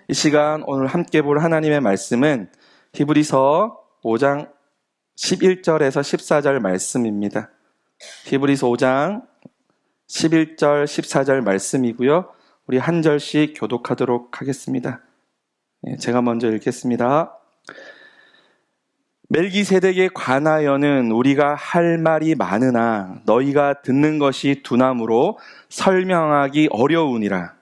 이 시간 오늘 함께 볼 하나님의 말씀은 히브리서 5장 11절에서 14절 말씀입니다. 히브리서 5장 11절, 14절 말씀이고요. 우리 한 절씩 교독하도록 하겠습니다. 제가 먼저 읽겠습니다. 멜기세덱에 관하여는 우리가 할 말이 많으나 너희가 듣는 것이 둔함으로 설명하기 어려우니라.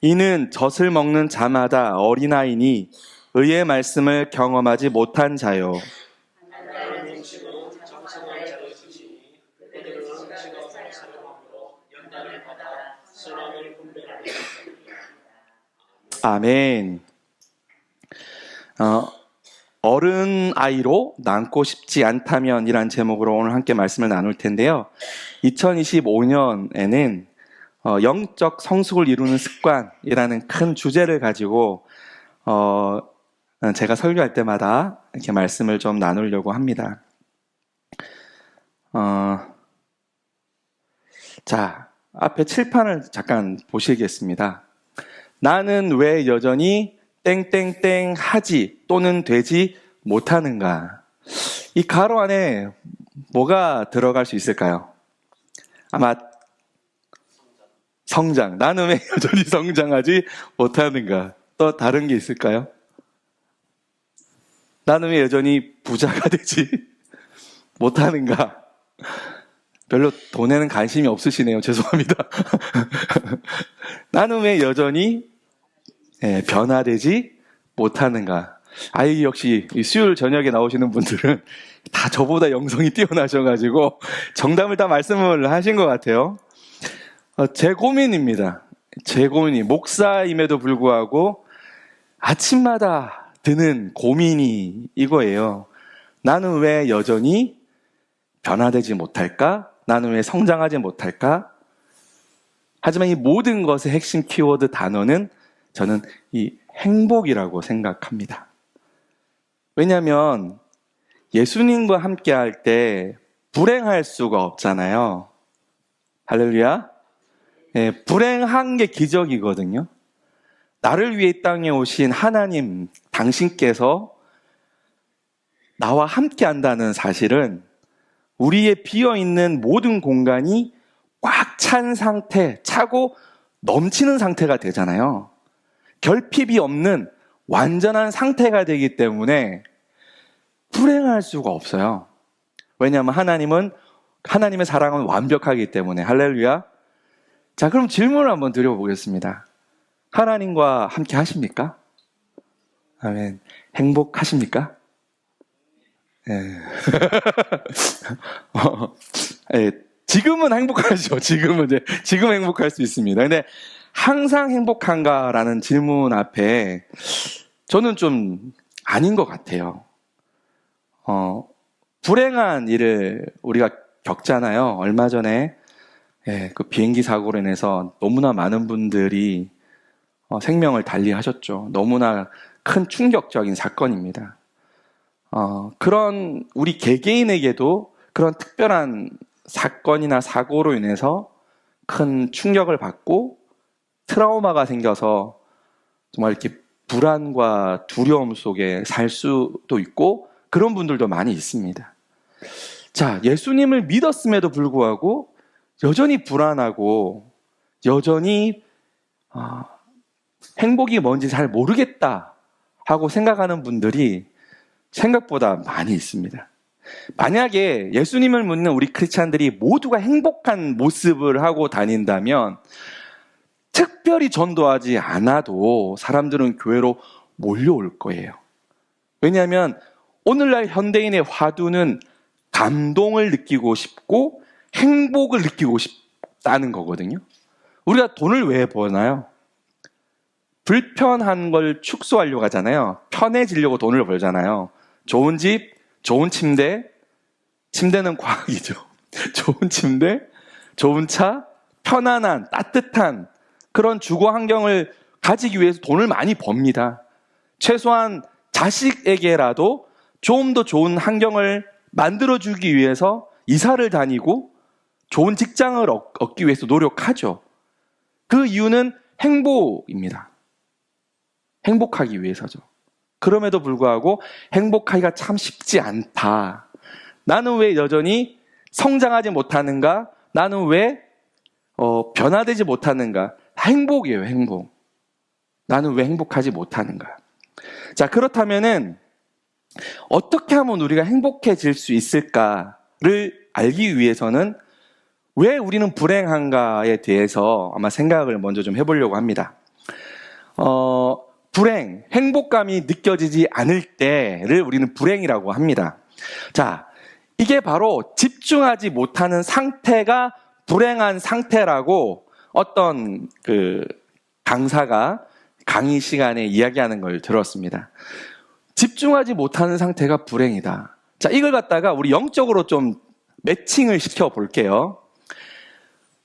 이는 젖을 먹는 자마다 어린아이니 의의 말씀을 경험하지 못한 자요. 아멘. 어른아이로 남고 싶지 않다면 이란 제목으로 오늘 함께 말씀을 나눌 텐데요. 2025년에는 영적 성숙을 이루는 습관이라는 큰 주제를 가지고 제가 설교할 때마다 이렇게 말씀을 좀 나누려고 합니다. 자, 앞에 칠판을 잠깐 보시겠습니다. 나는 왜 여전히 땡땡땡 하지 또는 되지 못하는가? 이 가로 안에 뭐가 들어갈 수 있을까요? 아마 성장. 나는 왜 여전히 성장하지 못하는가? 또 다른 게 있을까요? 나는 왜 여전히 부자가 되지 못하는가? 별로 돈에는 관심이 없으시네요. 죄송합니다. 나는 왜 여전히 변화되지 못하는가? 아이 역시 수요일 저녁에 나오시는 분들은 다 저보다 영성이 뛰어나셔가지고 정답을 다 말씀을 하신 것 같아요. 제 고민입니다. 제 고민이 목사임에도 불구하고 아침마다 드는 고민이 이거예요. 나는 왜 여전히 변화되지 못할까? 나는 왜 성장하지 못할까? 하지만 이 모든 것의 핵심 키워드 단어는 저는 이 행복이라고 생각합니다. 왜냐하면 예수님과 함께 할 때 불행할 수가 없잖아요. 할렐루야. 불행한 게 기적이거든요. 나를 위해 이 땅에 오신 하나님, 당신께서 나와 함께 한다는 사실은 우리의 비어있는 모든 공간이 꽉 찬 상태, 차고 넘치는 상태가 되잖아요. 결핍이 없는 완전한 상태가 되기 때문에 불행할 수가 없어요. 왜냐하면 하나님의 사랑은 완벽하기 때문에. 할렐루야. 자, 그럼 질문을 한번 드려보겠습니다. 하나님과 함께 하십니까? 아멘. 행복하십니까? 지금은 행복하죠. 지금 행복할 수 있습니다. 근데 항상 행복한가라는 질문 앞에 저는 좀 아닌 것 같아요. 불행한 일을 우리가 겪잖아요. 얼마 전에 그 비행기 사고로 인해서 너무나 많은 분들이 생명을 달리하셨죠. 너무나 큰 충격적인 사건입니다. 그런 우리 개개인에게도 그런 특별한 사건이나 사고로 인해서 큰 충격을 받고 트라우마가 생겨서 정말 이렇게 불안과 두려움 속에 살 수도 있고 그런 분들도 많이 있습니다. 자, 예수님을 믿었음에도 불구하고 여전히 불안하고 여전히 행복이 뭔지 잘 모르겠다 하고 생각하는 분들이 생각보다 많이 있습니다. 만약에 예수님을 믿는 우리 크리스찬들이 모두가 행복한 모습을 하고 다닌다면 특별히 전도하지 않아도 사람들은 교회로 몰려올 거예요. 왜냐하면 오늘날 현대인의 화두는 감동을 느끼고 싶고 행복을 느끼고 싶다는 거거든요. 우리가 돈을 왜 버나요? 불편한 걸 축소하려고 하잖아요. 편해지려고 돈을 벌잖아요. 좋은 집, 좋은 침대, 침대는 과학이죠. 좋은 침대, 좋은 차, 편안한, 따뜻한 그런 주거 환경을 가지기 위해서 돈을 많이 법니다. 최소한 자식에게라도 좀 더 좋은 환경을 만들어주기 위해서 이사를 다니고 좋은 직장을 얻기 위해서 노력하죠. 그 이유는 행복입니다. 행복하기 위해서죠. 그럼에도 불구하고 행복하기가 참 쉽지 않다. 나는 왜 여전히 성장하지 못하는가? 나는 왜 변화되지 못하는가? 행복이에요, 행복. 나는 왜 행복하지 못하는가? 자, 그렇다면은 어떻게 하면 우리가 행복해질 수 있을까를 알기 위해서는 왜 우리는 불행한가에 대해서 아마 생각을 먼저 좀 해보려고 합니다. 불행, 행복감이 느껴지지 않을 때를 우리는 불행이라고 합니다. 자, 이게 바로 집중하지 못하는 상태가 불행한 상태라고 어떤 강사가 강의 시간에 이야기하는 걸 들었습니다. 집중하지 못하는 상태가 불행이다. 자, 이걸 갖다가 우리 영적으로 좀 매칭을 시켜 볼게요.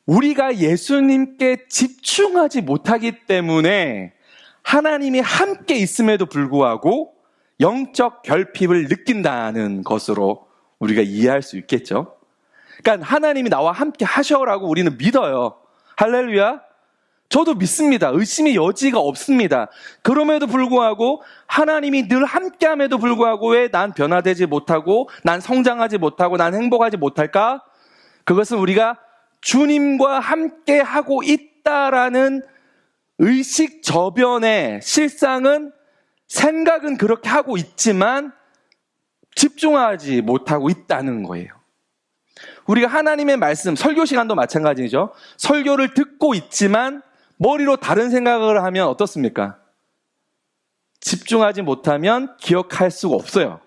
우리가 예수님께 집중하지 못하기 때문에 하나님이 함께 있음에도 불구하고 영적 결핍을 느낀다는 것으로 우리가 이해할 수 있겠죠. 그러니까 하나님이 나와 함께 하셔라고 우리는 믿어요. 할렐루야. 저도 믿습니다. 의심의 여지가 없습니다. 그럼에도 불구하고 하나님이 늘 함께함에도 불구하고 왜 난 변화되지 못하고 난 성장하지 못하고 난 행복하지 못할까? 그것은 우리가 주님과 함께하고 있다라는 의식 저변의 실상은 생각은 그렇게 하고 있지만 집중하지 못하고 있다는 거예요. 우리가 하나님의 말씀, 설교 시간도 마찬가지죠. 설교를 듣고 있지만 머리로 다른 생각을 하면 어떻습니까? 집중하지 못하면 기억할 수가 없어요.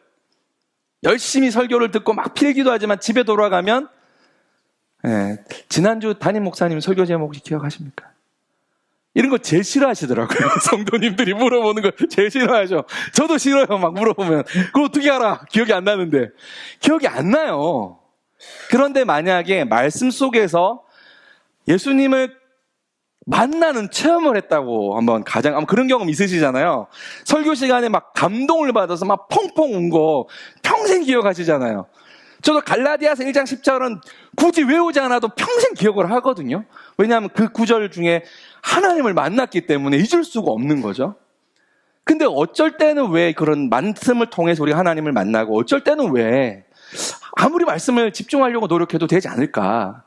열심히 설교를 듣고 막 필기도 하지만 집에 돌아가면 지난주 담임 목사님 설교 제목 혹시 기억하십니까? 이런 거 제일 싫어하시더라고요. 성도님들이 물어보는 거 제일 싫어하죠. 저도 싫어요. 막 물어보면. 그걸 어떻게 알아? 기억이 안 나는데. 기억이 안 나요. 그런데 만약에 말씀 속에서 예수님을 만나는 체험을 했다고 한번 아마 그런 경험 있으시잖아요. 설교 시간에 막 감동을 받아서 막 펑펑 운 거 평생 기억하시잖아요. 저도 갈라디아서 1장 10절은 굳이 외우지 않아도 평생 기억을 하거든요. 왜냐하면 그 구절 중에 하나님을 만났기 때문에 잊을 수가 없는 거죠. 근데 어쩔 때는 왜 그런 말씀을 통해서 우리 하나님을 만나고 어쩔 때는 왜 아무리 말씀을 집중하려고 노력해도 되지 않을까?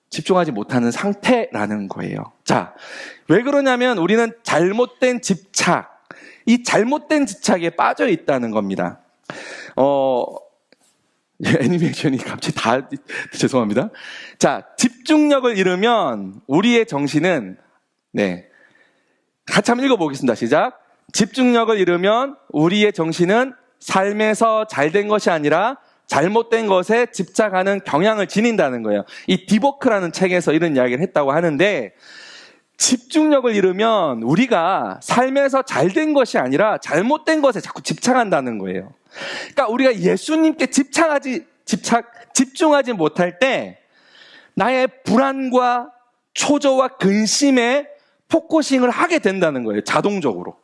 집중하지 못하는 상태라는 거예요. 자, 왜 그러냐면 우리는 잘못된 집착, 이 잘못된 집착에 빠져 있다는 겁니다. 애니메이션이 갑자기 죄송합니다. 자, 집중력을 잃으면 우리의 정신은, 같이 한번 읽어보겠습니다. 시작. 집중력을 잃으면 우리의 정신은 삶에서 잘된 것이 아니라 잘못된 것에 집착하는 경향을 지닌다는 거예요. 이 디보크라는 책에서 이런 이야기를 했다고 하는데, 집중력을 잃으면 우리가 삶에서 잘된 것이 아니라 잘못된 것에 자꾸 집착한다는 거예요. 그러니까 우리가 예수님께 집중하지 못할 때 나의 불안과 초조와 근심에 포커싱을 하게 된다는 거예요. 자동적으로.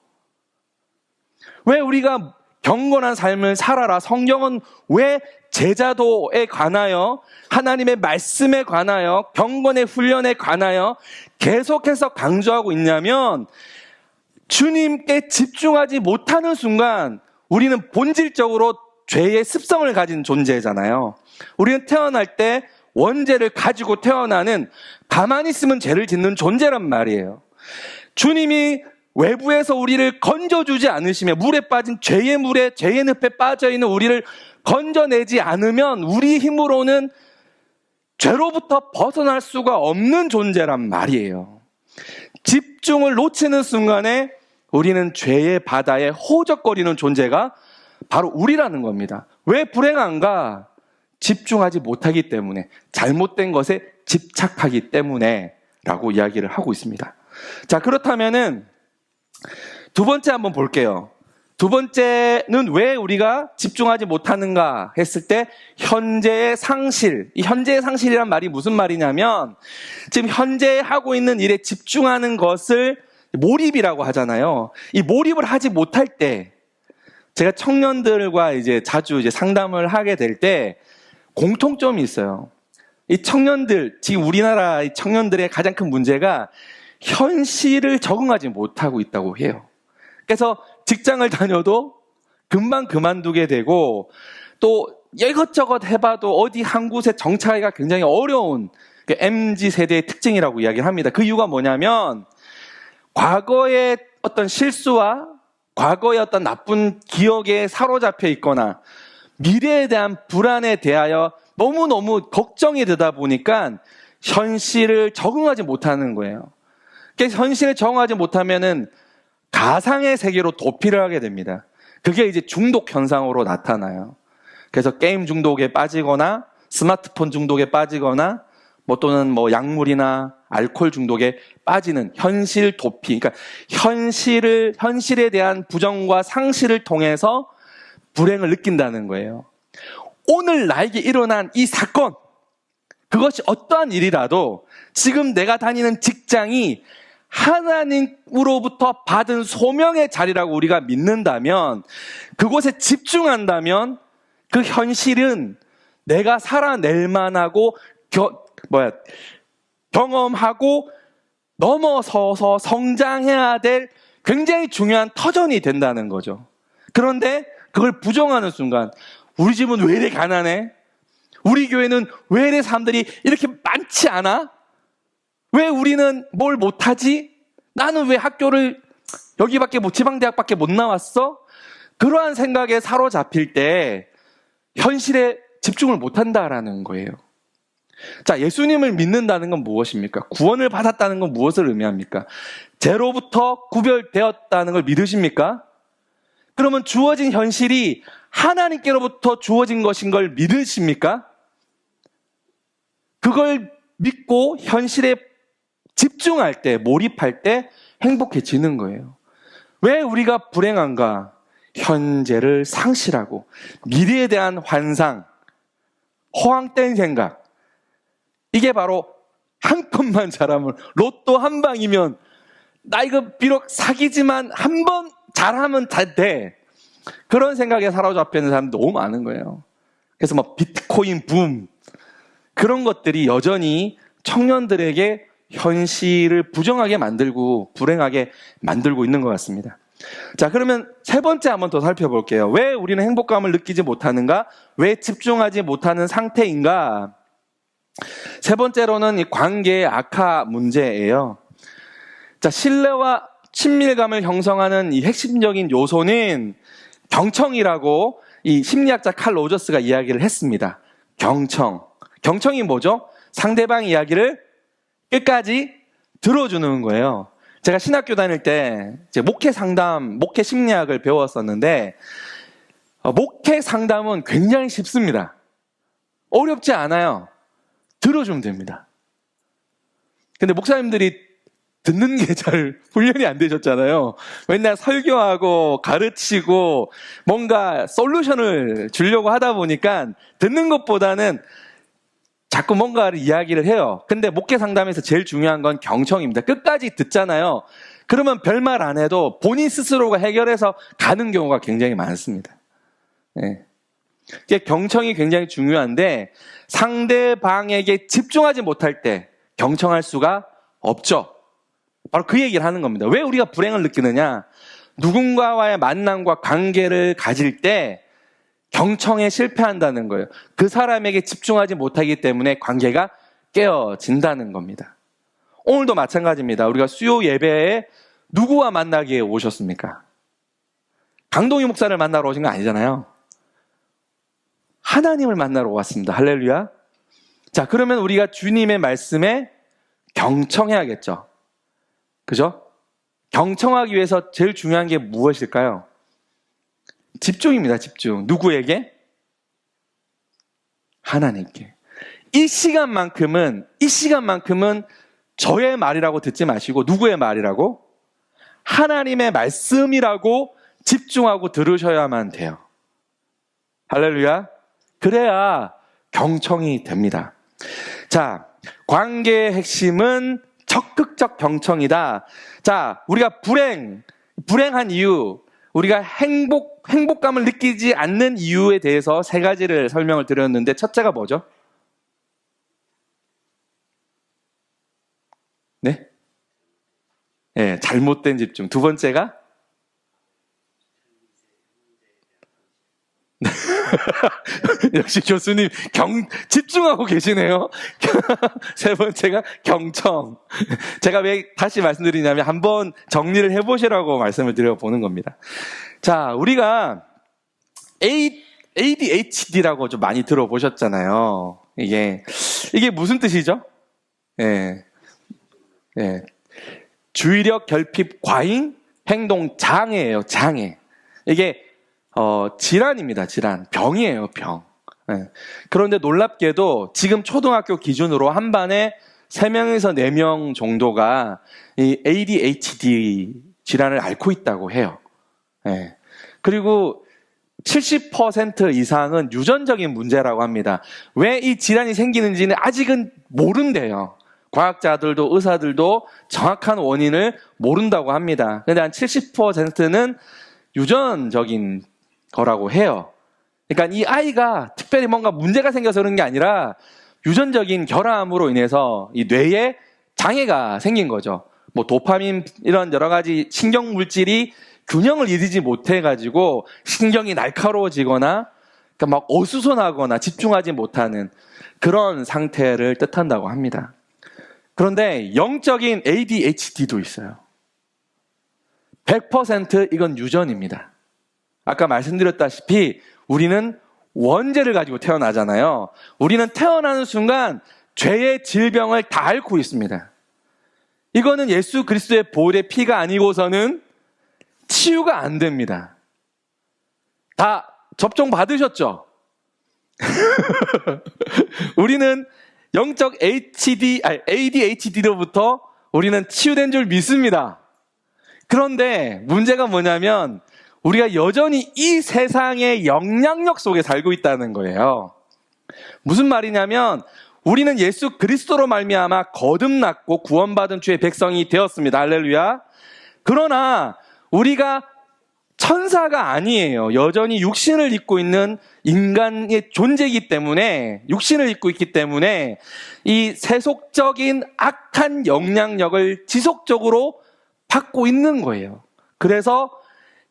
왜 우리가 경건한 삶을 살아라. 성경은 왜 제자도에 관하여 하나님의 말씀에 관하여 경건의 훈련에 관하여 계속해서 강조하고 있냐면 주님께 집중하지 못하는 순간 우리는 본질적으로 죄의 습성을 가진 존재잖아요. 우리는 태어날 때 원죄를 가지고 태어나는 가만히 있으면 죄를 짓는 존재란 말이에요. 주님이 외부에서 우리를 건져주지 않으시며 물에 빠진 죄의 늪에 빠져있는 우리를 건져내지 않으면 우리 힘으로는 죄로부터 벗어날 수가 없는 존재란 말이에요. 집중을 놓치는 순간에 우리는 죄의 바다에 호적거리는 존재가 바로 우리라는 겁니다. 왜 불행한가? 집중하지 못하기 때문에, 잘못된 것에 집착하기 때문에 라고 이야기를 하고 있습니다. 자, 그렇다면은 두 번째 한번 볼게요. 두 번째는 왜 우리가 집중하지 못하는가 했을 때 현재의 상실. 이 현재의 상실이란 말이 무슨 말이냐면 지금 현재 하고 있는 일에 집중하는 것을 몰입이라고 하잖아요. 이 몰입을 하지 못할 때 제가 청년들과 자주 상담을 하게 될 때 공통점이 있어요. 이 청년들, 지금 우리나라 청년들의 가장 큰 문제가 현실을 적응하지 못하고 있다고 해요. 그래서 직장을 다녀도 금방 그만두게 되고 또 이것저것 해봐도 어디 한 곳에 정착하기가 굉장히 어려운 MZ 세대의 특징이라고 이야기를 합니다. 그 이유가 뭐냐면 과거의 어떤 실수와 과거의 어떤 나쁜 기억에 사로잡혀 있거나 미래에 대한 불안에 대하여 너무너무 걱정이 되다 보니까 현실을 적응하지 못하는 거예요. 그래서 현실에 적응하지 못하면은 가상의 세계로 도피를 하게 됩니다. 그게 중독 현상으로 나타나요. 그래서 게임 중독에 빠지거나 스마트폰 중독에 빠지거나 또는 약물이나 알코올 중독에 빠지는 현실 도피. 그러니까 현실에 대한 부정과 상실을 통해서 불행을 느낀다는 거예요. 오늘 나에게 일어난 이 사건, 그것이 어떠한 일이라도 지금 내가 다니는 직장이 하나님으로부터 받은 소명의 자리라고 우리가 믿는다면, 그곳에 집중한다면 그 현실은 내가 살아낼 만하고 경험하고 넘어서서 성장해야 될 굉장히 중요한 터전이 된다는 거죠. 그런데 그걸 부정하는 순간 우리 집은 왜 이래 가난해? 우리 교회는 왜 이래 사람들이 이렇게 많지 않아? 왜 우리는 뭘 못하지? 나는 왜 학교를 여기밖에 지방대학밖에 못 나왔어? 그러한 생각에 사로잡힐 때 현실에 집중을 못한다라는 거예요. 자, 예수님을 믿는다는 건 무엇입니까? 구원을 받았다는 건 무엇을 의미합니까? 죄로부터 구별되었다는 걸 믿으십니까? 그러면 주어진 현실이 하나님께로부터 주어진 것인 걸 믿으십니까? 그걸 믿고 현실에 집중할 때, 몰입할 때 행복해지는 거예요. 왜 우리가 불행한가? 현재를 상실하고 미래에 대한 환상, 허황된 생각, 이게 바로 한 컷만 잘하면, 로또 한 방이면 나 이거 비록 사기지만 한 번 잘하면 다 돼. 그런 생각에 사로잡혀 있는 사람도 너무 많은 거예요. 그래서 비트코인 붐, 그런 것들이 여전히 청년들에게 현실을 부정하게 만들고 불행하게 만들고 있는 것 같습니다. 자, 그러면 세 번째 한번 더 살펴볼게요. 왜 우리는 행복감을 느끼지 못하는가? 왜 집중하지 못하는 상태인가? 세 번째로는 이 관계의 악화 문제예요. 자, 신뢰와 친밀감을 형성하는 이 핵심적인 요소는 경청이라고 이 심리학자 칼 로저스가 이야기를 했습니다. 경청이 뭐죠? 상대방 이야기를 끝까지 들어주는 거예요. 제가 신학교 다닐 때 목회 상담, 목회 심리학을 배웠었는데 목회 상담은 굉장히 쉽습니다. 어렵지 않아요. 들어주면 됩니다. 근데 목사님들이 듣는 게 잘 훈련이 안 되셨잖아요. 맨날 설교하고 가르치고 뭔가 솔루션을 주려고 하다 보니까 듣는 것보다는 자꾸 뭔가를 이야기를 해요. 근데 목회 상담에서 제일 중요한 건 경청입니다. 끝까지 듣잖아요. 그러면 별말 안 해도 본인 스스로가 해결해서 가는 경우가 굉장히 많습니다. 네. 경청이 굉장히 중요한데 상대방에게 집중하지 못할 때 경청할 수가 없죠. 바로 그 얘기를 하는 겁니다. 왜 우리가 불행을 느끼느냐? 누군가와의 만남과 관계를 가질 때 경청에 실패한다는 거예요. 그 사람에게 집중하지 못하기 때문에 관계가 깨어진다는 겁니다. 오늘도 마찬가지입니다. 우리가 수요 예배에 누구와 만나기에 오셨습니까? 강동희 목사를 만나러 오신 거 아니잖아요. 하나님을 만나러 왔습니다. 할렐루야. 자, 그러면 우리가 주님의 말씀에 경청해야겠죠. 그죠? 경청하기 위해서 제일 중요한 게 무엇일까요? 집중입니다. 집중. 누구에게? 하나님께. 이 시간만큼은 저의 말이라고 듣지 마시고 누구의 말이라고? 하나님의 말씀이라고 집중하고 들으셔야만 돼요. 할렐루야. 그래야 경청이 됩니다. 자, 관계의 핵심은 적극적 경청이다. 자, 우리가 불행한 이유, 우리가 행복감을 느끼지 않는 이유에 대해서 세 가지를 설명을 드렸는데, 첫째가 뭐죠? 네? 네, 잘못된 집중. 두 번째가? 역시 교수님 집중하고 계시네요. 세 번째가 경청. 제가 왜 다시 말씀드리냐면 한번 정리를 해보시라고 말씀을 드려보는 겁니다. 자, 우리가 ADHD라고 좀 많이 들어보셨잖아요. 이게 무슨 뜻이죠? 예. 예. 주의력 결핍 과잉 행동 장애예요. 장애. 이게 질환입니다. 질환. 병이에요. 병. 네. 그런데 놀랍게도 지금 초등학교 기준으로 한 반에 3명에서 4명 정도가 이 ADHD 질환을 앓고 있다고 해요. 네. 그리고 70% 이상은 유전적인 문제라고 합니다. 왜 이 질환이 생기는지는 아직은 모른대요. 과학자들도 의사들도 정확한 원인을 모른다고 합니다. 근데 한 70%는 유전적인 거라고 해요. 그러니까 이 아이가 특별히 뭔가 문제가 생겨서 그런 게 아니라 유전적인 결함으로 인해서 이 뇌에 장애가 생긴 거죠. 뭐 도파민 이런 여러 가지 신경 물질이 균형을 이루지 못해가지고 신경이 날카로워지거나 그러니까 막 어수선하거나 집중하지 못하는 그런 상태를 뜻한다고 합니다. 그런데 영적인 ADHD도 있어요. 100% 이건 유전입니다. 아까 말씀드렸다시피 우리는 원죄를 가지고 태어나잖아요. 우리는 태어나는 순간 죄의 질병을 다 앓고 있습니다. 이거는 예수 그리스도의 보혈의 피가 아니고서는 치유가 안 됩니다. 다 접종 받으셨죠? 우리는 영적 ADHD로부터 우리는 치유된 줄 믿습니다. 그런데 문제가 뭐냐면 우리가 여전히 이 세상의 영향력 속에 살고 있다는 거예요. 무슨 말이냐면 우리는 예수 그리스도로 말미암아 거듭났고 구원받은 주의 백성이 되었습니다. 할렐루야. 그러나 우리가 천사가 아니에요. 여전히 육신을 입고 있는 인간의 존재이기 때문에, 육신을 입고 있기 때문에 이 세속적인 악한 영향력을 지속적으로 받고 있는 거예요. 그래서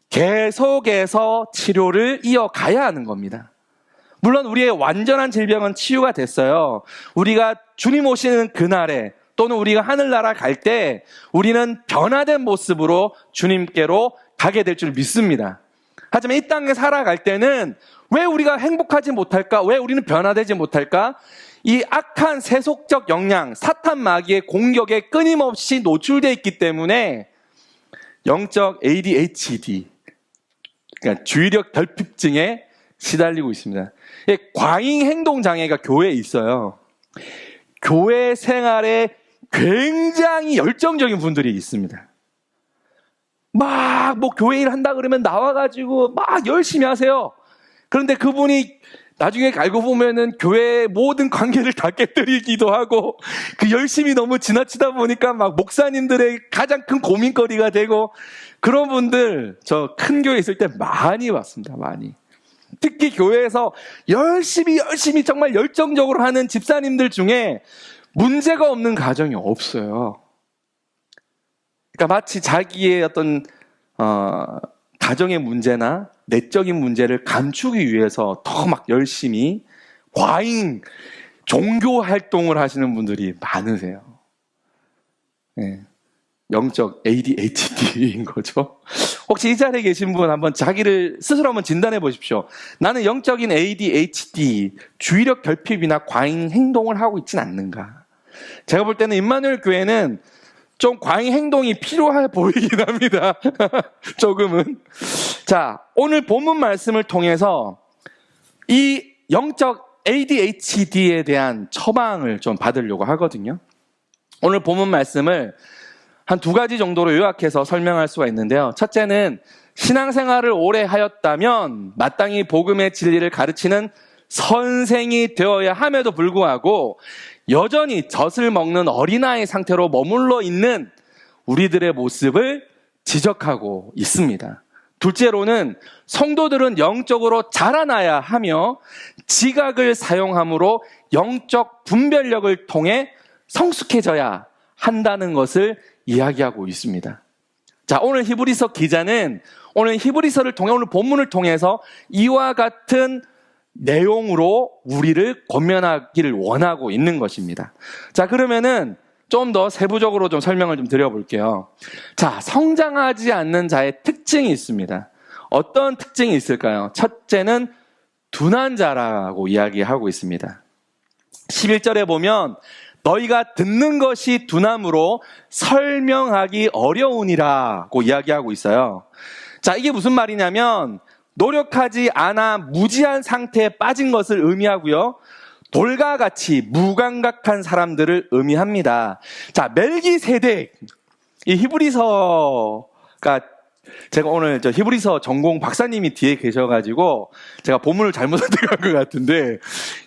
계속해서 치료를 이어가야 하는 겁니다. 물론 우리의 완전한 질병은 치유가 됐어요. 우리가 주님 오시는 그날에 또는 우리가 하늘나라 갈 때 우리는 변화된 모습으로 주님께로 가게 될 줄 믿습니다. 하지만 이 땅에 살아갈 때는 왜 우리가 행복하지 못할까? 왜 우리는 변화되지 못할까? 이 악한 세속적 영향, 사탄 마귀의 공격에 끊임없이 노출되어 있기 때문에 영적 ADHD, 그러니까 주의력 결핍증에 시달리고 있습니다. 과잉 행동 장애가 교회에 있어요. 교회 생활에 굉장히 열정적인 분들이 있습니다. 막 교회 일 한다 그러면 나와가지고 막 열심히 하세요. 그런데 그분이 나중에 알고 보면은 교회의 모든 관계를 다 깨뜨리기도 하고 그 열심히 너무 지나치다 보니까 막 목사님들의 가장 큰 고민거리가 되고 그런 분들 저 큰 교회 있을 때 많이 봤습니다. 많이. 특히 교회에서 열심히 정말 열정적으로 하는 집사님들 중에 문제가 없는 가정이 없어요. 그러니까 마치 자기의 어떤 가정의 문제나 내적인 문제를 감추기 위해서 더 막 열심히 과잉 종교 활동을 하시는 분들이 많으세요. 네. 영적 ADHD인 거죠. 혹시 이 자리에 계신 분 한번 자기를 스스로 한번 진단해 보십시오. 나는 영적인 ADHD, 주의력 결핍이나 과잉 행동을 하고 있진 않는가? 제가 볼 때는 임마누엘 교회는 좀 과잉 행동이 필요해 보이긴 합니다. 조금은. 자, 오늘 본문 말씀을 통해서 이 영적 ADHD에 대한 처방을 좀 받으려고 하거든요. 오늘 본문 말씀을 한 2가지 정도로 요약해서 설명할 수가 있는데요. 첫째는 신앙생활을 오래 하였다면 마땅히 복음의 진리를 가르치는 선생이 되어야 함에도 불구하고 여전히 젖을 먹는 어린아이 상태로 머물러 있는 우리들의 모습을 지적하고 있습니다. 둘째로는 성도들은 영적으로 자라나야 하며 지각을 사용함으로 영적 분별력을 통해 성숙해져야 한다는 것을 이야기하고 있습니다. 자, 오늘 히브리서 기자는 오늘 히브리서를 통해 오늘 본문을 통해서 이와 같은 내용으로 우리를 권면하기를 원하고 있는 것입니다. 자, 그러면은 좀 더 세부적으로 좀 설명을 좀 드려볼게요. 자, 성장하지 않는 자의 특징이 있습니다. 어떤 특징이 있을까요? 첫째는 둔한 자라고 이야기하고 있습니다. 11절에 보면 너희가 듣는 것이 둔함으로 설명하기 어려우니라고 이야기하고 있어요. 자, 이게 무슨 말이냐면 노력하지 않아 무지한 상태에 빠진 것을 의미하고요. 돌과 같이 무감각한 사람들을 의미합니다. 자, 멜기세덱. 이 히브리서가 제가 오늘 저 히브리서 전공 박사님이 뒤에 계셔가지고 제가 본문을 잘못 선택한 것 같은데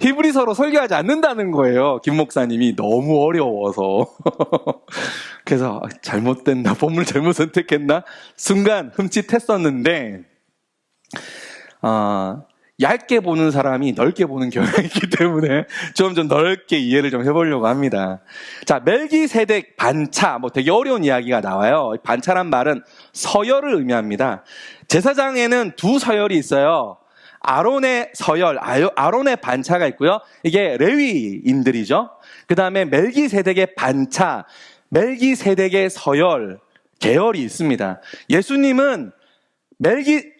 히브리서로 설교하지 않는다는 거예요. 김 목사님이 너무 어려워서. 그래서 잘못됐나? 본문을 잘못 선택했나? 순간 흠칫했었는데 얇게 보는 사람이 넓게 보는 경향이 있기 때문에 좀 넓게 이해를 좀 해보려고 합니다. 자, 멜기세덱 반차, 되게 어려운 이야기가 나와요. 반차란 말은 서열을 의미합니다. 제사장에는 두 서열이 있어요. 아론의 서열, 아론의 반차가 있고요. 이게 레위인들이죠. 그 다음에 멜기세덱의 반차, 멜기세덱의 서열, 계열이 있습니다. 예수님은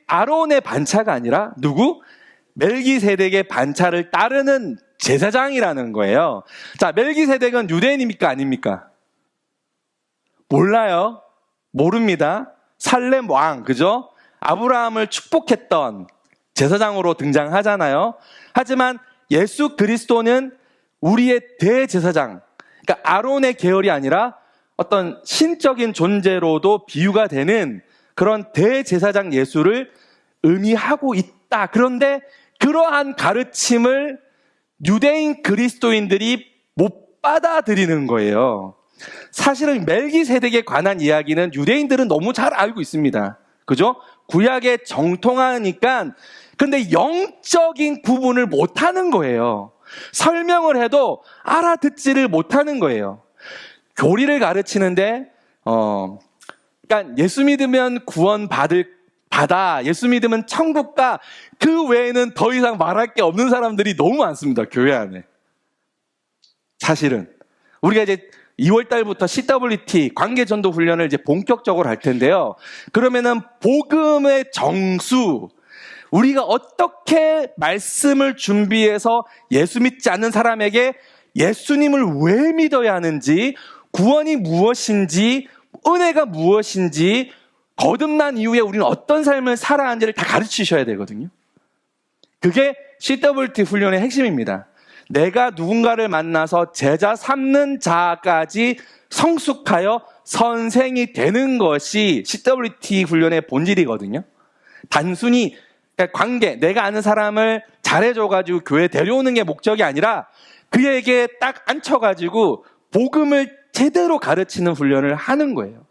아론의 반차가 아니라 누구? 멜기세덱의 반차를 따르는 제사장이라는 거예요. 자, 멜기세덱은 유대인입니까? 아닙니까? 몰라요. 모릅니다. 살렘 왕, 그죠? 아브라함을 축복했던 제사장으로 등장하잖아요. 하지만 예수 그리스도는 우리의 대제사장, 그러니까 아론의 계열이 아니라 어떤 신적인 존재로도 비유가 되는 그런 대제사장 예수를 의미하고 있다. 그런데 그러한 가르침을 유대인 그리스도인들이 못 받아들이는 거예요. 사실은 멜기세덱에 관한 이야기는 유대인들은 너무 잘 알고 있습니다. 그죠? 구약에 정통하니까 근데 영적인 구분을 못하는 거예요. 설명을 해도 알아듣지를 못하는 거예요. 교리를 가르치는데 그러니까 예수 믿으면 구원 받아, 예수 믿으면 천국 가, 그 외에는 더 이상 말할 게 없는 사람들이 너무 많습니다. 교회 안에. 사실은 우리가 이제 2월 달부터 CWT 관계전도 훈련을 이제 본격적으로 할 텐데요. 그러면은 복음의 정수, 우리가 어떻게 말씀을 준비해서 예수 믿지 않는 사람에게 예수님을 왜 믿어야 하는지, 구원이 무엇인지, 은혜가 무엇인지, 거듭난 이후에 우리는 어떤 삶을 살아야 하는지를 다 가르치셔야 되거든요. 그게 CWT 훈련의 핵심입니다. 내가 누군가를 만나서 제자 삼는 자까지 성숙하여 선생이 되는 것이 CWT 훈련의 본질이거든요. 단순히 관계, 내가 아는 사람을 잘해줘가지고 교회에 데려오는 게 목적이 아니라 그에게 딱 앉혀가지고 복음을 제대로 가르치는 훈련을 하는 거예요.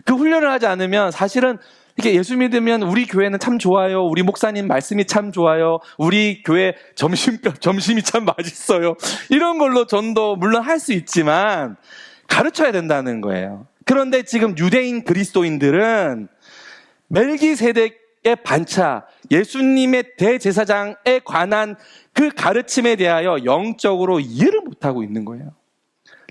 그 훈련을 하지 않으면 사실은 이렇게 예수 믿으면 우리 교회는 참 좋아요. 우리 목사님 말씀이 참 좋아요. 우리 교회 점심이 참 맛있어요. 이런 걸로 전도 물론 할 수 있지만 가르쳐야 된다는 거예요. 그런데 지금 유대인 그리스도인들은 멜기세덱의 반차, 예수님의 대제사장에 관한 그 가르침에 대하여 영적으로 이해를 못하고 있는 거예요.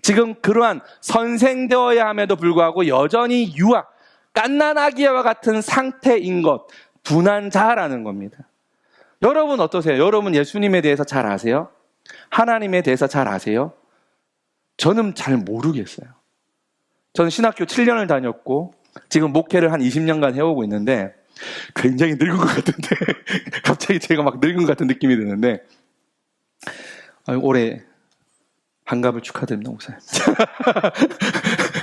지금 그러한 선생되어야 함에도 불구하고 여전히 유학, 갓난아기와 같은 상태인 것, 둔한 자라는 겁니다. 여러분 어떠세요? 여러분 예수님에 대해서 잘 아세요? 하나님에 대해서 잘 아세요? 저는 잘 모르겠어요. 저는 신학교 7년을 다녔고 지금 목회를 한 20년간 해오고 있는데 굉장히 늙은 것 같은데 갑자기 제가 막 늙은 것 같은 느낌이 드는데 올해 환갑을 축하드립니다, 목사님.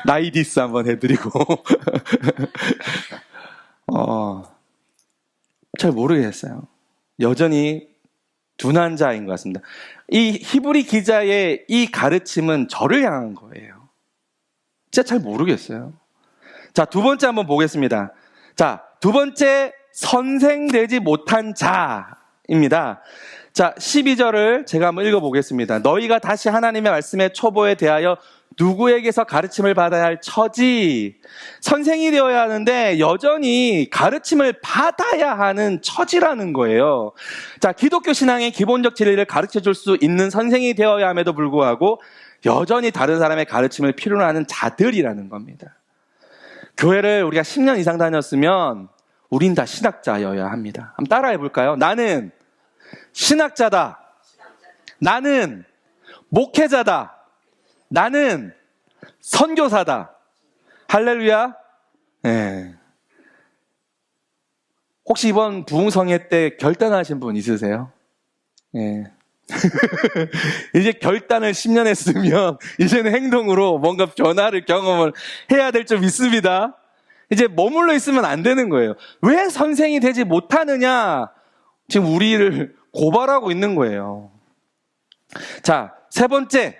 나이 디스 한번 해드리고 잘 모르겠어요. 여전히 둔한 자인 것 같습니다. 이 히브리 기자의 이 가르침은 저를 향한 거예요. 진짜 잘 모르겠어요. 자, 두 번째 한번 보겠습니다. 자, 두 번째, 선생되지 못한 자입니다. 자, 12절을 제가 한번 읽어보겠습니다. 너희가 다시 하나님의 말씀의 초보에 대하여 누구에게서 가르침을 받아야 할 처지, 선생이 되어야 하는데 여전히 가르침을 받아야 하는 처지라는 거예요. 자, 기독교 신앙의 기본적 진리를 가르쳐 줄 수 있는 선생이 되어야 함에도 불구하고 여전히 다른 사람의 가르침을 필요로 하는 자들이라는 겁니다. 교회를 우리가 10년 이상 다녔으면 우린 다 신학자여야 합니다. 한번 따라해 볼까요? 나는 신학자다. 나는 목회자다. 나는 선교사다. 할렐루야. 네. 혹시 이번 부흥성회 때 결단하신 분 있으세요? 네. 이제 결단을 10년 했으면 이제는 행동으로 뭔가 변화를 경험을 해야 될 좀 있습니다. 이제 머물러 있으면 안 되는 거예요. 왜 선생이 되지 못하느냐? 지금 우리를 고발하고 있는 거예요. 자, 세 번째,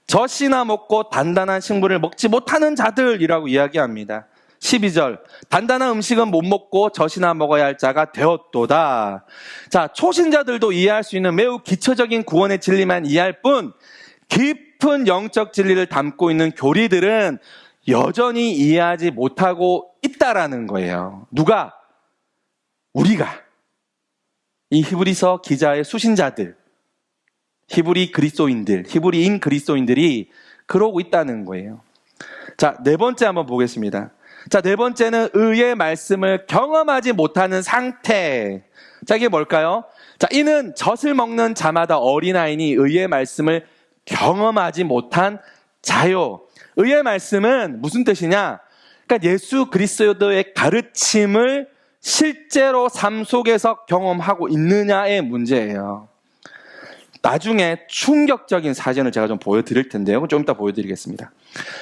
젖이나 먹고 단단한 식물을 먹지 못하는 자들이라고 이야기합니다. 12절, 단단한 음식은 못 먹고 젖이나 먹어야 할 자가 되었도다. 자, 초신자들도 이해할 수 있는 매우 기초적인 구원의 진리만 이해할 뿐 깊은 영적 진리를 담고 있는 교리들은 여전히 이해하지 못하고 있다라는 거예요. 누가? 우리가. 이 히브리서 기자의 수신자들, 히브리인 그리스도인들이 그러고 있다는 거예요. 자, 네 번째 한번 보겠습니다. 자, 네 번째는 의의 말씀을 경험하지 못하는 상태. 자, 이게 뭘까요? 자, 이는 젖을 먹는 자마다 어린아이니 의의 말씀을 경험하지 못한 자요. 의의 말씀은 무슨 뜻이냐? 그러니까 예수 그리스도의 가르침을 실제로 삶 속에서 경험하고 있느냐의 문제예요. 나중에 충격적인 사진을 제가 좀 보여드릴 텐데요. 좀 이따 보여드리겠습니다.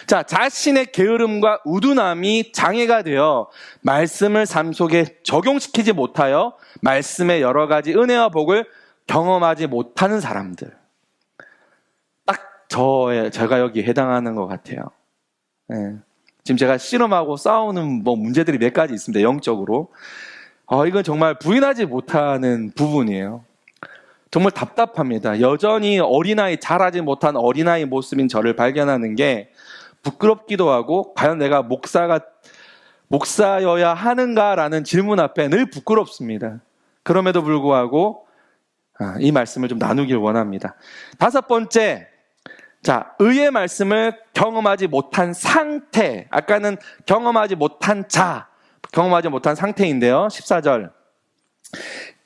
자, 자신의 게으름과 우둔함이 장애가 되어 말씀을 삶 속에 적용시키지 못하여 말씀의 여러 가지 은혜와 복을 경험하지 못하는 사람들. 딱 제가 여기 해당하는 것 같아요. 네. 지금 제가 씨름하고 싸우는 문제들이 몇 가지 있습니다. 영적으로. 이건 정말 부인하지 못하는 부분이에요. 정말 답답합니다. 여전히 어린아이, 자라지 못한 어린아이 모습인 저를 발견하는 게 부끄럽기도 하고, 과연 내가 목사여야 하는가라는 질문 앞에 늘 부끄럽습니다. 그럼에도 불구하고 이 말씀을 좀 나누길 원합니다. 다섯 번째, 자, 의의 말씀을 경험하지 못한 상태. 아까는 경험하지 못한 경험하지 못한 상태인데요. 14절.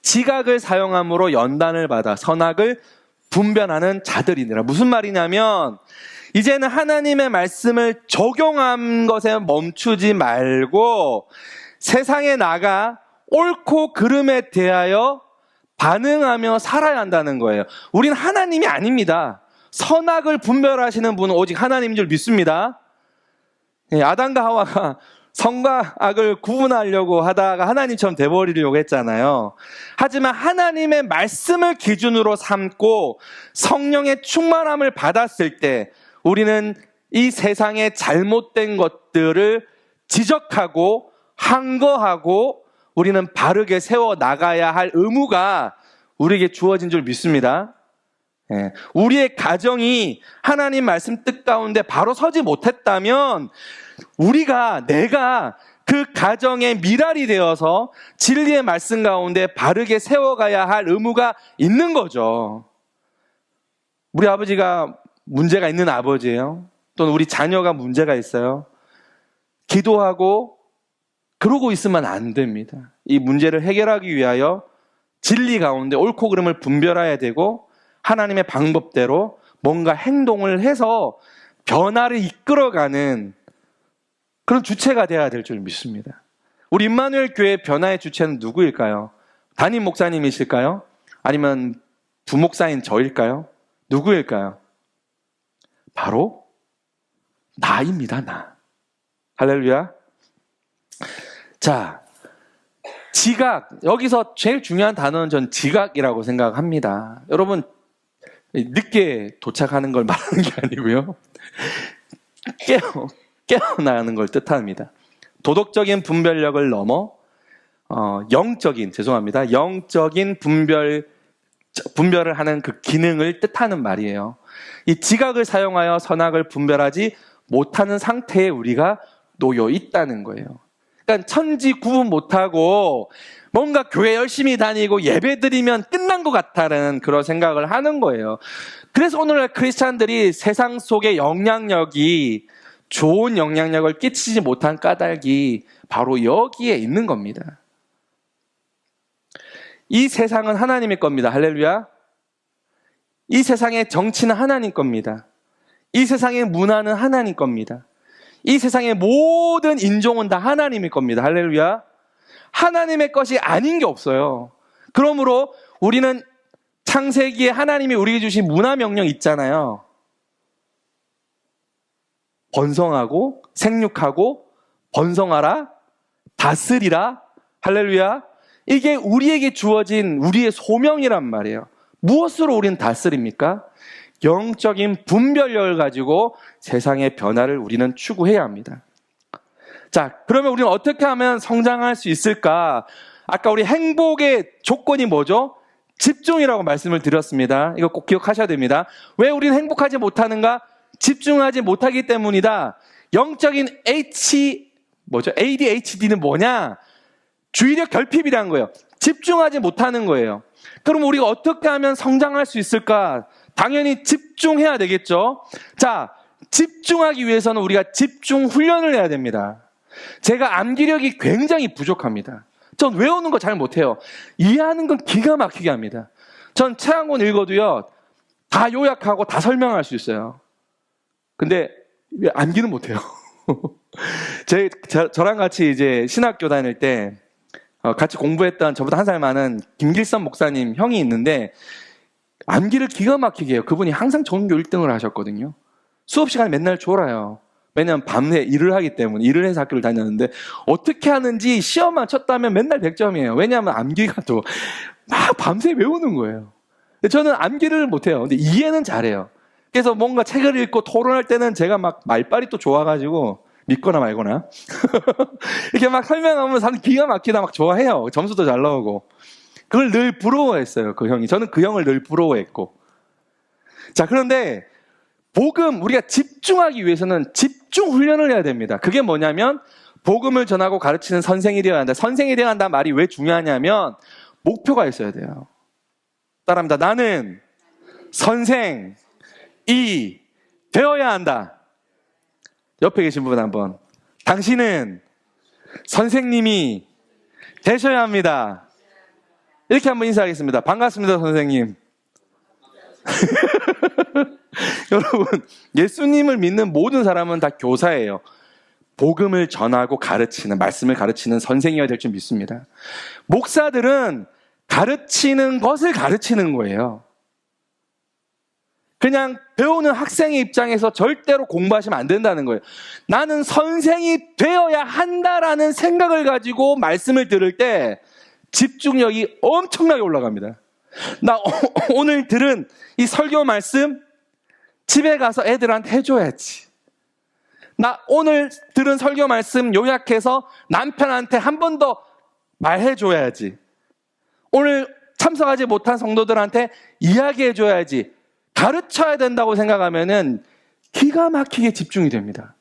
지각을 사용함으로 연단을 받아 선악을 분별하는 자들이니라. 무슨 말이냐면 이제는 하나님의 말씀을 적용한 것에 멈추지 말고 세상에 나가 옳고 그름에 대하여 반응하며 살아야 한다는 거예요. 우린 하나님이 아닙니다. 선악을 분별하시는 분은 오직 하나님인 줄 믿습니다. 아담과 하와가 선과 악을 구분하려고 하다가 하나님처럼 돼버리려고 했잖아요. 하지만 하나님의 말씀을 기준으로 삼고 성령의 충만함을 받았을 때 우리는 이 세상의 잘못된 것들을 지적하고 항거하고 우리는 바르게 세워 나가야 할 의무가 우리에게 주어진 줄 믿습니다. 우리의 가정이 하나님 말씀 뜻 가운데 바로 서지 못했다면 내가 그 가정의 미랄이 되어서 진리의 말씀 가운데 바르게 세워가야 할 의무가 있는 거죠. 우리 아버지가 문제가 있는 아버지예요. 또는 우리 자녀가 문제가 있어요. 기도하고 그러고 있으면 안 됩니다. 이 문제를 해결하기 위하여 진리 가운데 옳고 그름을 분별해야 되고 하나님의 방법대로 뭔가 행동을 해서 변화를 이끌어가는 그런 주체가 되어야 될 줄 믿습니다. 우리 임마누엘 교회 변화의 주체는 누구일까요? 담임 목사님이실까요? 아니면 부목사인 저일까요? 누구일까요? 바로 나입니다. 나. 할렐루야. 자, 지각, 여기서 제일 중요한 단어는 전 지각이라고 생각합니다. 여러분, 늦게 도착하는 걸 말하는 게 아니고요. 깨어나는 걸 뜻합니다. 도덕적인 분별력을 넘어 영적인 분별을 하는 그 기능을 뜻하는 말이에요. 이 지각을 사용하여 선악을 분별하지 못하는 상태에 우리가 놓여 있다는 거예요. 그러니까 천지 구분 못하고 뭔가 교회 열심히 다니고 예배 드리면 끝난 것 같다는 그런 생각을 하는 거예요. 그래서 오늘날 크리스찬들이 세상 속의 좋은 영향력을 끼치지 못한 까닭이 바로 여기에 있는 겁니다. 이 세상은 하나님의 겁니다. 할렐루야. 이 세상의 정치는 하나님 겁니다. 이 세상의 문화는 하나님 겁니다. 이 세상의 모든 인종은 다 하나님의 겁니다. 할렐루야. 하나님의 것이 아닌 게 없어요. 그러므로 우리는 창세기에 하나님이 우리에게 주신 문화 명령 있잖아요. 번성하고 생육하고 번성하라, 다스리라. 할렐루야. 이게 우리에게 주어진 우리의 소명이란 말이에요. 무엇으로 우리는 다스립니까? 영적인 분별력을 가지고 세상의 변화를 우리는 추구해야 합니다. 자, 그러면 우리는 어떻게 하면 성장할 수 있을까? 아까 우리 행복의 조건이 뭐죠? 집중이라고 말씀을 드렸습니다. 이거 꼭 기억하셔야 됩니다. 왜 우리는 행복하지 못하는가? 집중하지 못하기 때문이다. 영적인 ADHD는 뭐냐? 주의력 결핍이라는 거예요. 집중하지 못하는 거예요. 그럼 우리가 어떻게 하면 성장할 수 있을까? 당연히 집중해야 되겠죠. 자, 집중하기 위해서는 우리가 집중 훈련을 해야 됩니다. 제가 암기력이 굉장히 부족합니다. 전 외우는 거 잘 못해요. 이해하는 건 기가 막히게 합니다. 전 책 한 권 읽어도요, 다 요약하고 다 설명할 수 있어요. 근데 암기는 못해요. 저랑 같이 이제 신학교 다닐 때 같이 공부했던 저보다 한 살 많은 김길선 목사님 형이 있는데 암기를 기가 막히게 해요. 그분이 항상 전교 1등을 하셨거든요. 수업 시간에 맨날 졸아요. 왜냐하면 밤새 일을 하기 때문에, 일을 해서 학교를 다녔는데 어떻게 하는지 시험만 쳤다면 맨날 100점이에요. 왜냐하면 암기가 또 막 밤새 외우는 거예요. 근데 저는 암기를 못해요. 근데 이해는 잘해요. 그래서 뭔가 책을 읽고 토론할 때는 제가 막 말빨이 또 좋아가지고 믿거나 말거나 이렇게 막 설명하면 사람 기가 막히다 막 좋아해요. 점수도 잘 나오고. 그걸 늘 부러워했어요, 그 형이. 저는 그 형을 늘 부러워했고. 자, 그런데 복음, 우리가 집중하기 위해서는 집중 훈련을 해야 됩니다. 그게 뭐냐면 복음을 전하고 가르치는 선생이 되어야 한다. 선생이 되어야 한다는 말이 왜 중요하냐면 목표가 있어야 돼요. 따라합니다. 나는 선생이 되어야 한다. 옆에 계신 분 한번. 당신은 선생님이 되셔야 합니다. 이렇게 한번 인사하겠습니다. 반갑습니다, 선생님. 여러분, 예수님을 믿는 모든 사람은 다 교사예요. 복음을 전하고 가르치는, 말씀을 가르치는 선생이어야 될 줄 믿습니다. 목사들은 가르치는 것을 가르치는 거예요. 그냥 배우는 학생의 입장에서 절대로 공부하시면 안 된다는 거예요. 나는 선생이 되어야 한다라는 생각을 가지고 말씀을 들을 때 집중력이 엄청나게 올라갑니다. 나 오늘 들은 이 설교 말씀 집에 가서 애들한테 해줘야지. 나 오늘 들은 설교 말씀 요약해서 남편한테 한 번 더 말해줘야지. 오늘 참석하지 못한 성도들한테 이야기해줘야지. 가르쳐야 된다고 생각하면은 기가 막히게 집중이 됩니다.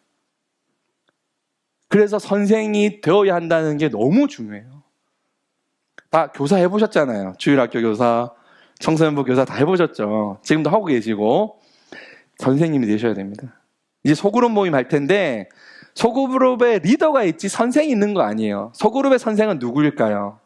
그래서 선생이 되어야 한다는 게 너무 중요해요. 다 교사 해보셨잖아요. 주일학교 교사, 청소년부 교사 다 해보셨죠. 지금도 하고 계시고 선생님이 되셔야 됩니다. 이제 소그룹 모임 할 텐데 소그룹에 리더가 있지 선생이 있는 거 아니에요. 소그룹의 선생은 누구일까요?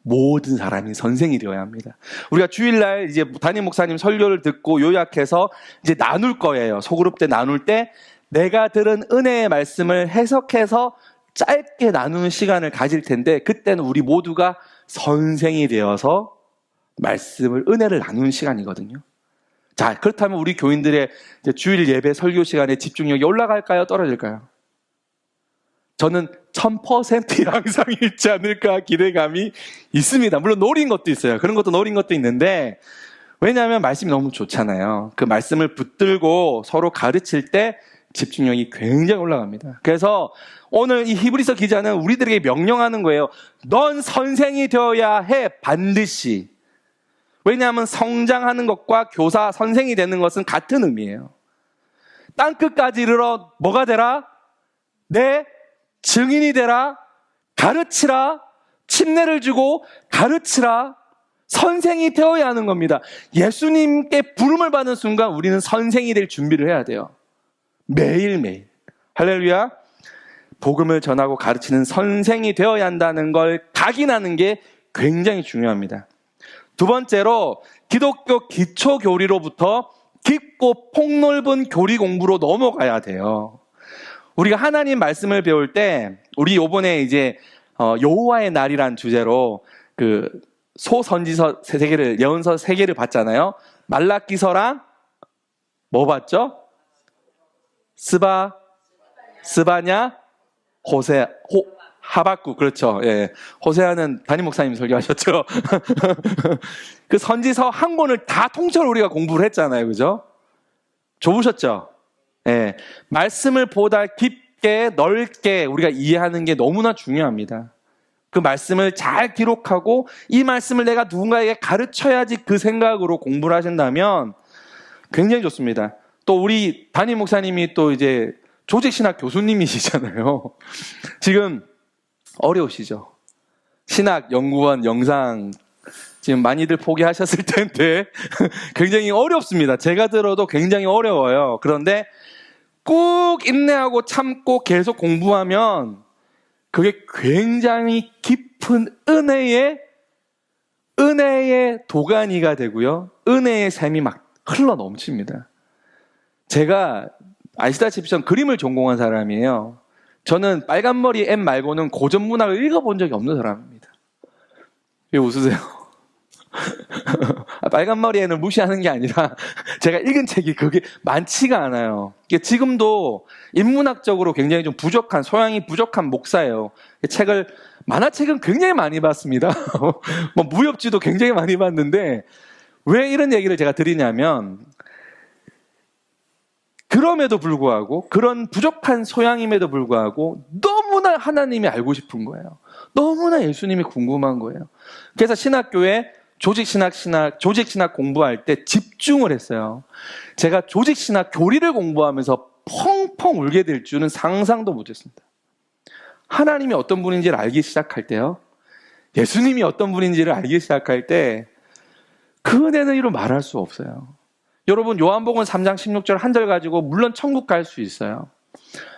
모든 사람이 선생이 되어야 합니다. 우리가 주일날 이제 담임 목사님 설교를 듣고 요약해서 이제 나눌 거예요. 소그룹 때 나눌 때 내가 들은 은혜의 말씀을 해석해서 짧게 나누는 시간을 가질 텐데 그때는 우리 모두가 선생이 되어서 말씀을, 은혜를 나누는 시간이거든요. 자, 그렇다면 우리 교인들의 이제 주일 예배 설교 시간에 집중력이 올라갈까요? 떨어질까요? 저는 1000% 양상일지 않을까 기대감이 있습니다. 물론 노린 것도 있어요. 그런 것도 노린 것도 있는데, 왜냐하면 말씀이 너무 좋잖아요. 그 말씀을 붙들고 서로 가르칠 때 집중력이 굉장히 올라갑니다. 그래서 오늘 이 히브리서 기자는 우리들에게 명령하는 거예요. 넌 선생이 되어야 해, 반드시. 왜냐하면 성장하는 것과 교사, 선생이 되는 것은 같은 의미예요. 땅끝까지 이르러 뭐가 되라? 내 증인이 되라, 가르치라, 침례를 주고 가르치라, 선생이 되어야 하는 겁니다. 예수님께 부름을 받는 순간 우리는 선생이 될 준비를 해야 돼요. 매일매일. 할렐루야. 복음을 전하고 가르치는 선생이 되어야 한다는 걸 각인하는 게 굉장히 중요합니다. 두 번째로 기독교 기초 교리로부터 깊고 폭넓은 교리 공부로 넘어가야 돼요. 우리가 하나님 말씀을 배울 때, 우리 요번에 이제 여호와의 날이란 주제로 그 소선지서 3개를, 예언서 3개를 봤잖아요. 말라기서랑 뭐 봤죠? 스바냐, 하박국. 그렇죠. 예. 호세아는 담임 목사님 설교하셨죠. 그 선지서 한 권을 다 통째로 우리가 공부를 했잖아요. 그죠? 좋으셨죠? 예. 말씀을 보다 깊게, 넓게 우리가 이해하는 게 너무나 중요합니다. 그 말씀을 잘 기록하고 이 말씀을 내가 누군가에게 가르쳐야지 그 생각으로 공부를 하신다면 굉장히 좋습니다. 또 우리 담임 목사님이 또 이제 조직신학 교수님이시잖아요. 지금 어려우시죠? 신학 연구원 영상 지금 많이들 포기하셨을 텐데 굉장히 어렵습니다. 제가 들어도 굉장히 어려워요. 그런데 꾹 인내하고 참고 계속 공부하면 그게 굉장히 깊은 은혜의 도가니가 되고요. 은혜의 샘이 막 흘러 넘칩니다. 제가 아시다시피 전 그림을 전공한 사람이에요. 저는 빨간머리 M 말고는 고전 문학을 읽어본 적이 없는 사람입니다. 왜 웃으세요? 빨간머리 M을 무시하는 게 아니라 제가 읽은 책이 그게 많지가 않아요. 지금도 인문학적으로 굉장히 좀 부족한, 소양이 부족한 목사예요. 만화책은 굉장히 많이 봤습니다. 뭐 무협지도 굉장히 많이 봤는데 왜 이런 얘기를 제가 드리냐면, 그럼에도 불구하고, 그런 부족한 소양임에도 불구하고 너무나 하나님이 알고 싶은 거예요. 너무나 예수님이 궁금한 거예요. 그래서 신학교에 조직신학 공부할 때 집중을 했어요. 제가 조직신학 교리를 공부하면서 펑펑 울게 될 줄은 상상도 못했습니다. 하나님이 어떤 분인지를 알기 시작할 때요, 예수님이 어떤 분인지를 알기 시작할 때 그 은혜는 이루 말할 수 없어요. 여러분, 요한복음 3장 16절 한 절 가지고 물론 천국 갈 수 있어요.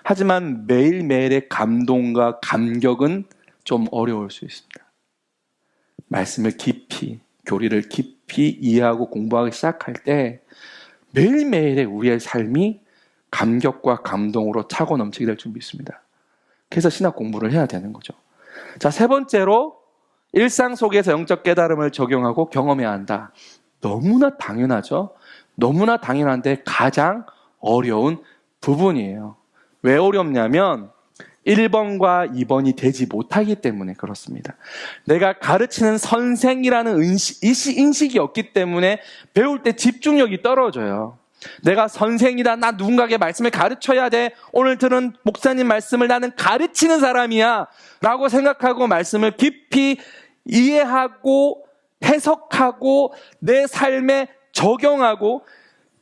하지만 매일매일의 감동과 감격은 좀 어려울 수 있습니다. 말씀을 깊이, 교리를 깊이 이해하고 공부하기 시작할 때 매일매일의 우리의 삶이 감격과 감동으로 차고 넘치게 될 줄 믿습니다. 그래서 신학 공부를 해야 되는 거죠. 자, 세 번째로 일상 속에서 영적 깨달음을 적용하고 경험해야 한다. 너무나 당연하죠. 너무나 당연한데 가장 어려운 부분이에요. 왜 어렵냐면 1번과 2번이 되지 못하기 때문에 그렇습니다. 내가 가르치는 선생이라는 인식이 없기 때문에 배울 때 집중력이 떨어져요. 내가 선생이다, 나 누군가에게 말씀을 가르쳐야 돼, 오늘 들은 목사님 말씀을 나는 가르치는 사람이야 라고 생각하고 말씀을 깊이 이해하고 해석하고 내 삶에 적용하고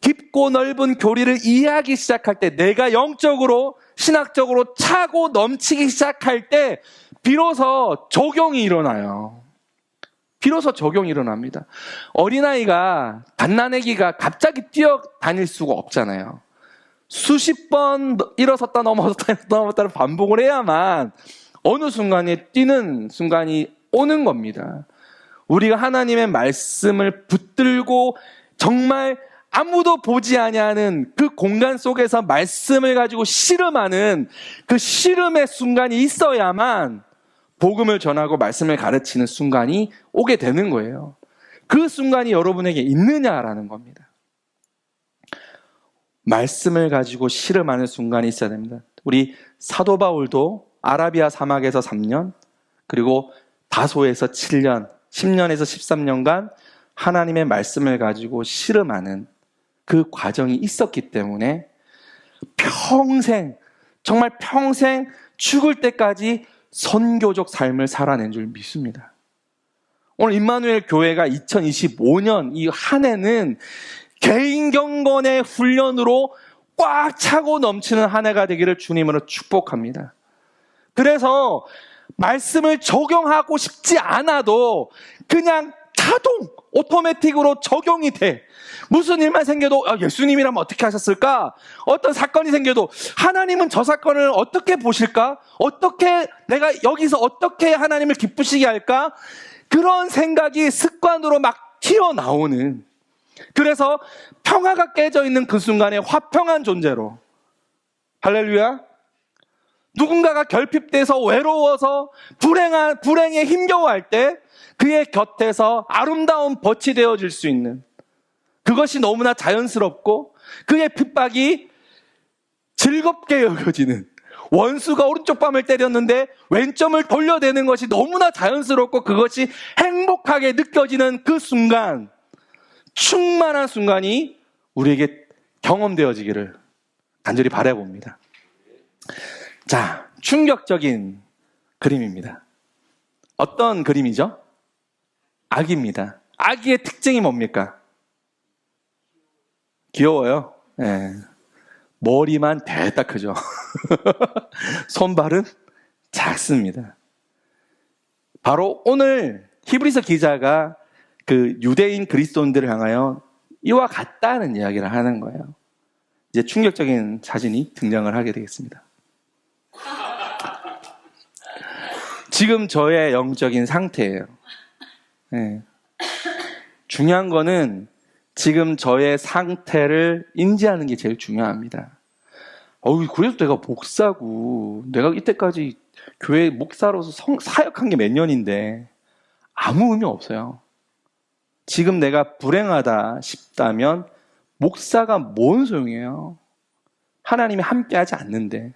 깊고 넓은 교리를 이해하기 시작할 때, 내가 영적으로 신학적으로 차고 넘치기 시작할 때 비로소 적용이 일어나요. 비로소 적용이 일어납니다. 어린아이가, 갓난아기가 갑자기 뛰어다닐 수가 없잖아요. 수십 번 일어섰다 넘어졌다를 반복을 해야만 어느 순간에 뛰는 순간이 오는 겁니다. 우리가 하나님의 말씀을 붙들고 정말 아무도 보지 아니하는 그 공간 속에서 말씀을 가지고 씨름하는 그 씨름의 순간이 있어야만 복음을 전하고 말씀을 가르치는 순간이 오게 되는 거예요. 그 순간이 여러분에게 있느냐라는 겁니다. 말씀을 가지고 씨름하는 순간이 있어야 됩니다. 우리 사도 바울도 아라비아 사막에서 3년, 그리고 다소에서 7년, 10년에서 13년간 하나님의 말씀을 가지고 씨름하는 그 과정이 있었기 때문에 평생, 정말 평생 죽을 때까지 선교적 삶을 살아낸 줄 믿습니다. 오늘 임마누엘 교회가 2025년 이 한 해는 개인 경건의 훈련으로 꽉 차고 넘치는 한 해가 되기를 주님으로 축복합니다. 그래서 말씀을 적용하고 싶지 않아도 그냥 자동 오토매틱으로 적용이 돼. 무슨 일만 생겨도 예수님이라면 어떻게 하셨을까? 어떤 사건이 생겨도 하나님은 저 사건을 어떻게 보실까? 내가 여기서 어떻게 하나님을 기쁘시게 할까? 그런 생각이 습관으로 막 튀어나오는, 그래서 평화가 깨져 있는 그 순간에 화평한 존재로, 할렐루야, 누군가가 결핍돼서 외로워서 불행에 힘겨워할 때 그의 곁에서 아름다운 벗이 되어질 수 있는, 그것이 너무나 자연스럽고 그의 핍박이 즐겁게 여겨지는, 원수가 오른쪽 밤을 때렸는데 왼점을 돌려대는 것이 너무나 자연스럽고 그것이 행복하게 느껴지는 그 순간, 충만한 순간이 우리에게 경험되어지기를 간절히 바라봅니다. 자, 충격적인 그림입니다. 어떤 그림이죠? 아기입니다. 아기의 특징이 뭡니까? 귀여워요. 네. 머리만 대딱 크죠. 손발은 작습니다. 바로 오늘 히브리서 기자가 그 유대인 그리스도인들을 향하여 이와 같다는 이야기를 하는 거예요. 이제 충격적인 사진이 등장을 하게 되겠습니다. 지금 저의 영적인 상태예요. 네. 중요한 거는 지금 저의 상태를 인지하는 게 제일 중요합니다. 그래서 내가 목사고, 내가 이때까지 교회 목사로서 사역한 게 몇 년인데 아무 의미 없어요. 지금 내가 불행하다 싶다면 목사가 뭔 소용이에요? 하나님이 함께 하지 않는데.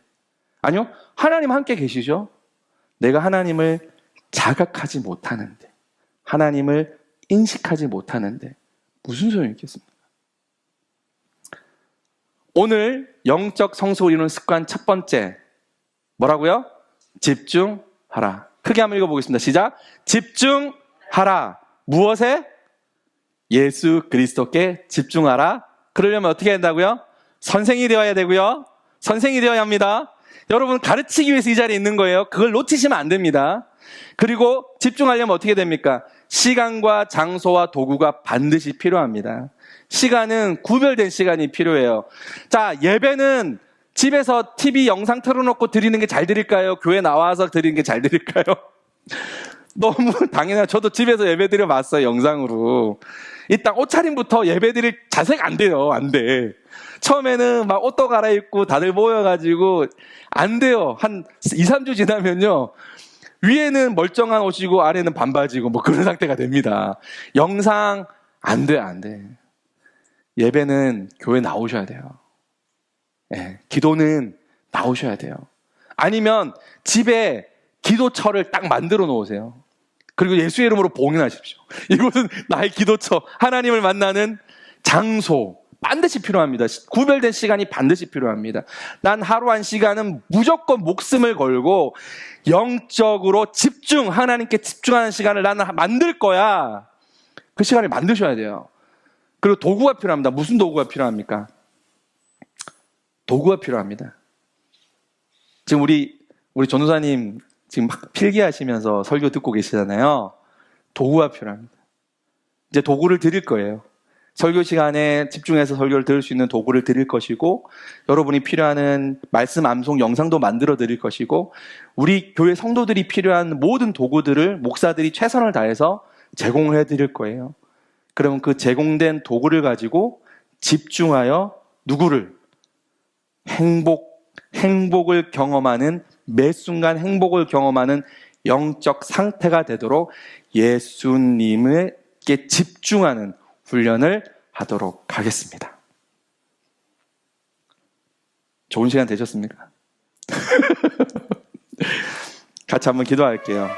아니요, 하나님 함께 계시죠? 내가 하나님을 자각하지 못하는데, 하나님을 인식하지 못하는데 무슨 소용이 있겠습니까? 오늘 영적 성숙을 이루는 습관 첫 번째, 뭐라고요? 집중하라. 크게 한번 읽어보겠습니다. 시작. 집중하라. 무엇에? 예수 그리스도께 집중하라. 그러려면 어떻게 해야 된다고요? 선생이 되어야 되고요. 선생이 되어야 합니다. 여러분, 가르치기 위해서 이 자리에 있는 거예요. 그걸 놓치시면 안 됩니다. 그리고 집중하려면 어떻게 됩니까? 시간과 장소와 도구가 반드시 필요합니다. 시간은 구별된 시간이 필요해요. 자, 예배는 집에서 TV 영상 틀어놓고 드리는 게 잘 드릴까요? 교회 나와서 드리는 게 잘 드릴까요? 너무 당연하죠. 저도 집에서 예배 드려봤어요, 영상으로. 일단 옷차림부터 예배 드릴 자세가 안 돼요. 안 돼. 처음에는 막 옷도 갈아입고 다들 모여가지고 안 돼요. 한 2, 3주 지나면요, 위에는 멀쩡한 옷이고 아래는 반바지고 뭐 그런 상태가 됩니다. 영상 안 돼, 안 돼. 예배는 교회 나오셔야 돼요. 네, 기도는 나오셔야 돼요. 아니면 집에 기도처를 딱 만들어 놓으세요. 그리고 예수의 이름으로 봉인하십시오. 이곳은 나의 기도처, 하나님을 만나는 장소, 반드시 필요합니다. 구별된 시간이 반드시 필요합니다. 난 하루 한 시간은 무조건 목숨을 걸고 영적으로 하나님께 집중하는 시간을 나는 만들 거야. 그 시간을 만드셔야 돼요. 그리고 도구가 필요합니다. 무슨 도구가 필요합니까? 도구가 필요합니다. 지금 우리 전도사님 지금 막 필기하시면서 설교 듣고 계시잖아요. 도구가 필요합니다. 이제 도구를 드릴 거예요. 설교 시간에 집중해서 설교를 들을 수 있는 도구를 드릴 것이고, 여러분이 필요한 말씀 암송 영상도 만들어 드릴 것이고, 우리 교회 성도들이 필요한 모든 도구들을 목사들이 최선을 다해서 제공을 해 드릴 거예요. 그러면 그 제공된 도구를 가지고 집중하여 누구를? 행복을 경험하는, 매 순간 행복을 경험하는 영적 상태가 되도록 예수님께 집중하는 훈련을 하도록 하겠습니다. 좋은 시간 되셨습니까? 같이 한번 기도할게요.